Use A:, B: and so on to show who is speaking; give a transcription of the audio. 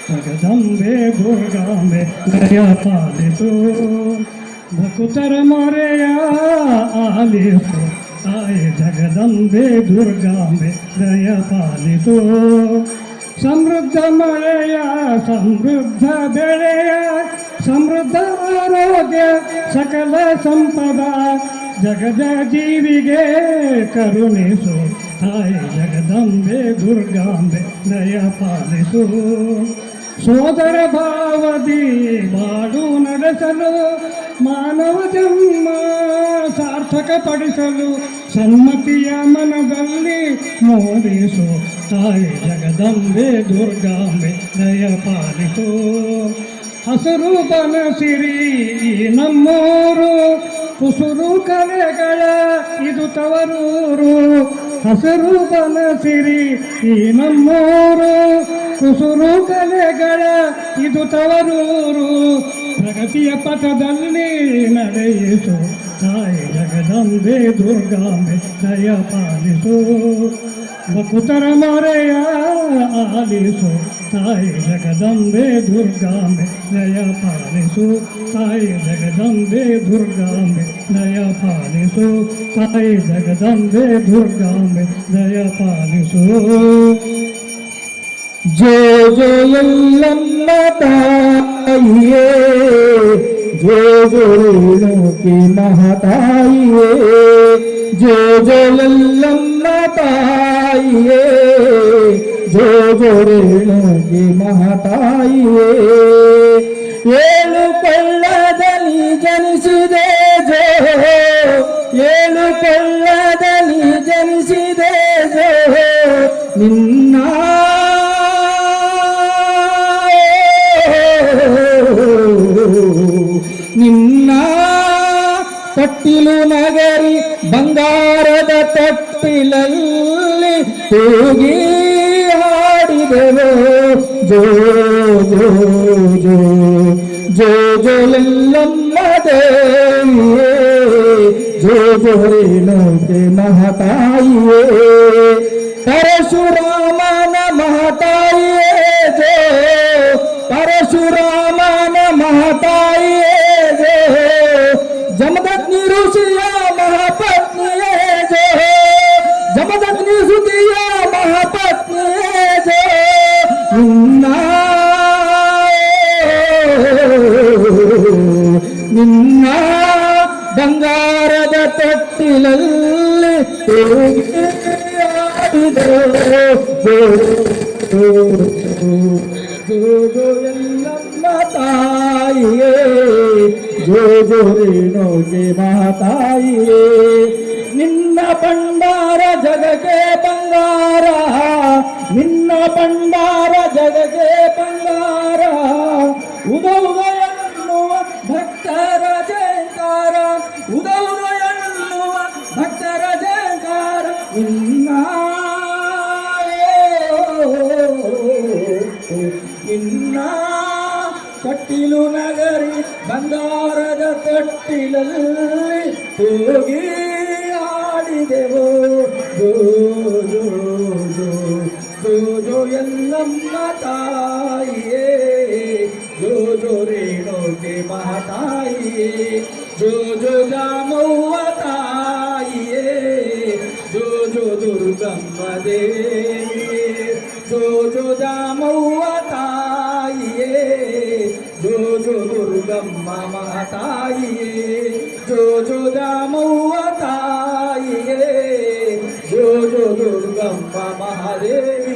A: ಜಗದಂಬೆ ದುರ್ಗಾಂಬೆ ದಯ ಪಾಲಿಸು ಭಕ್ತರ ಮೊರೆಯ ಆಲಿಸು ತಾಯಿ ಜಗದಂಬೆ ದುರ್ಗಾಂಬೆ ದಯ ಪಾಲಿಸು ಸಮೃದ್ಧ ಮಳೆಯ ಸಮೃದ್ಧ ಬೆಳೆಯ ಸಮೃದ್ಧ ಆರೋಗ್ಯ ಸಕಲ ಸಂಪದ ಜಗದ ಜೀವಿಗೆ ಕರುಣಿಸು ತಾಯಿ ಜಗದಂಬೆ ದುರ್ಗಾಂಬೆ ದಯ ಪಾಲಿಸು ಸೋದರ ಭಾವದಿ ಬಾಡು ನಡೆಸಲು ಮಾನವ ಜನ್ಮ ಸಾರ್ಥಕಪಡಿಸಲು ಸನ್ಮತಿಯ ಮನದಲ್ಲಿ ಮೂಡಿಸು ತಾಯಿ ಜಗದಂಬೆ ದುರ್ಗಾಂಬೆ ದಯ ಪಾಲಿಸು ಹಸಿರು ಬನಸಿರಿ ನಮ್ಮೂರು ಕುಸುರು ಕಲೆಗಳ ಇದು ತವರೂರು ಹಸಿರು ಬನಸಿರಿ ಈ ನಮ್ಮೂರು ಕುಸುರು ಕಲೆಗಳ ಇದು ತವರೂರು ಪ್ರಗತಿಯ ಪಥದಲ್ಲಿ ನಡೆಯಿಸು ತಾಯಿ ಜಗದಂಬೆ ದುರ್ಗಾಂಬೆ ದಯ ಪಾಲಿಸು ಭಕ್ತರ ಮೊರೆಯ ಆಲಿಸು ತಾಯಿ ಜಗದಂಬೆ ದುರ್ಗಾಂಬೆ ದಯ ಪಾಲಿಸು ತಾಯಿ ಜಗದಂಬೆ ದುರ್ಗಾಂಬೆ ದಯ ಪಾಲಿಸು ತಾಯಿ ಜಗದಂಬೆ ದುರ್ಗಾಂಬೆ ದಯ ಪಾಲಿಸು
B: ಜೋ ಜೋ ಎಲ್ಲಮ್ಮ ತಾಯಿಯೇ ಜೋ ಜೋ ರೇಣುಕಿ ಮಹಾತಾಯಿಯೇ ಜೋ ಜೋ ಎಲ್ಲಮ್ಮ ತಾಯಿಯೇ ಜೋ ಜೋ ರೇಣುಕಿ ಮಹಾತಾಯಿಯೇ ಏಳು ಕೊಳ್ಳದಲ್ಲಿ ಜನಿಸಿದೆ ಜೋ ಏಳು ಕೊಳ್ಳದಲ್ಲಿ ಜನಿಸಿದೆ ಜೋ ನಿನ್ನ ನಿನ್ನ ತೊಟ್ಟಿಲು ನಗರಿ ಬಂಗಾರದ ತೊಟ್ಟಿಲಲ್ಲಿ ತೂಗಿ ಹಾಡಿದೆವು ಜೋ ಜೋ ಜೋ ಜೋ ಜೋ ಎಲ್ಲಮ್ಮ ದೇವಿಯೇ ಜೋ ಜೋ ರೇಣುಕೆ ಮಹಾತಾಯಿಯೇ ಪರಶುರಾಮನ ಮಹಾತಾಯಿಯೇ ಜೋ ಪರಶುರಾಮನ ಮಹಾತಾಯಿಯೇ ಜೋ ಜಮದಗ್ನಿ ಋಷಿಯ ಮಹಾಪತ್ನಿಯೇ ಜೋ ಜಮದಗ್ನಿ ಸುತಿಯ ಮಹಾಪತ್ನಿಯೇ ಜೋ ನಿನ್ನ ಬಂಗಾರದ ತೊಟ್ಟಿಲಲ್ಲಿ ಜೋ ಎಲ್ಲಮ್ಮ ತಾಯಿಯೇ ಜೋ ಜೋ ರೇಣುಕೆ ಮಹಾತಾಯಿಯೇ ನಿನ್ನ ಭಂಡಾರ ಜಗಕ್ಕೆ ಬಂಗಾರ ನಿನ್ನ ಭಂಡಾರ ಜಗಕ್ಕೆ ಬಂಗಾರ ಉದ ಉದ ಎನ್ನುವ ಭಕ್ತರ ಜಯಕಾರ ಉದ ಉದ ಎನ್ನುವ ಭಕ್ತರ ಜಯಕಾರ ನಿನ್ನ ತೊಟ್ಟಿಲು ನಗರಿ ಬಂಗಾರದ ತೊಟ್ಟಿಲಲ್ಲಿ ಹೋಗಿ ಆಡಿದೆವು ಜೋ ಜೋ ಜೋ ಜೋ ಜೋ ಎಲ್ಲಮ್ಮ ತಾಯಿಯೇ ಜೋ ಜೋ ರೇಣುಕೆ ಮಹಾತಾಯಿಯೇ ಜೋ ಜೋ ದಾಮವ್ವ ತಾಯಿಯೇ ಜೋ ಜೋ ದುರ್ಗಮ್ಮ ದೇವಿಯೇ ಜೋ ಜೋ ದಾಮವ್ವ ತಾಯಿಯೇ ಜೋ ಜೋ ದುರ್ಗಮ್ಮ ಮಹಾತಾಯಿಯೇ ಜೋ ಜೋ ದಾಮವ್ವ ತಾಯಿಯೇ ಜೋ ಜೋ ದುರ್ಗಮ್ಮ ಮಹಾದೇವಿ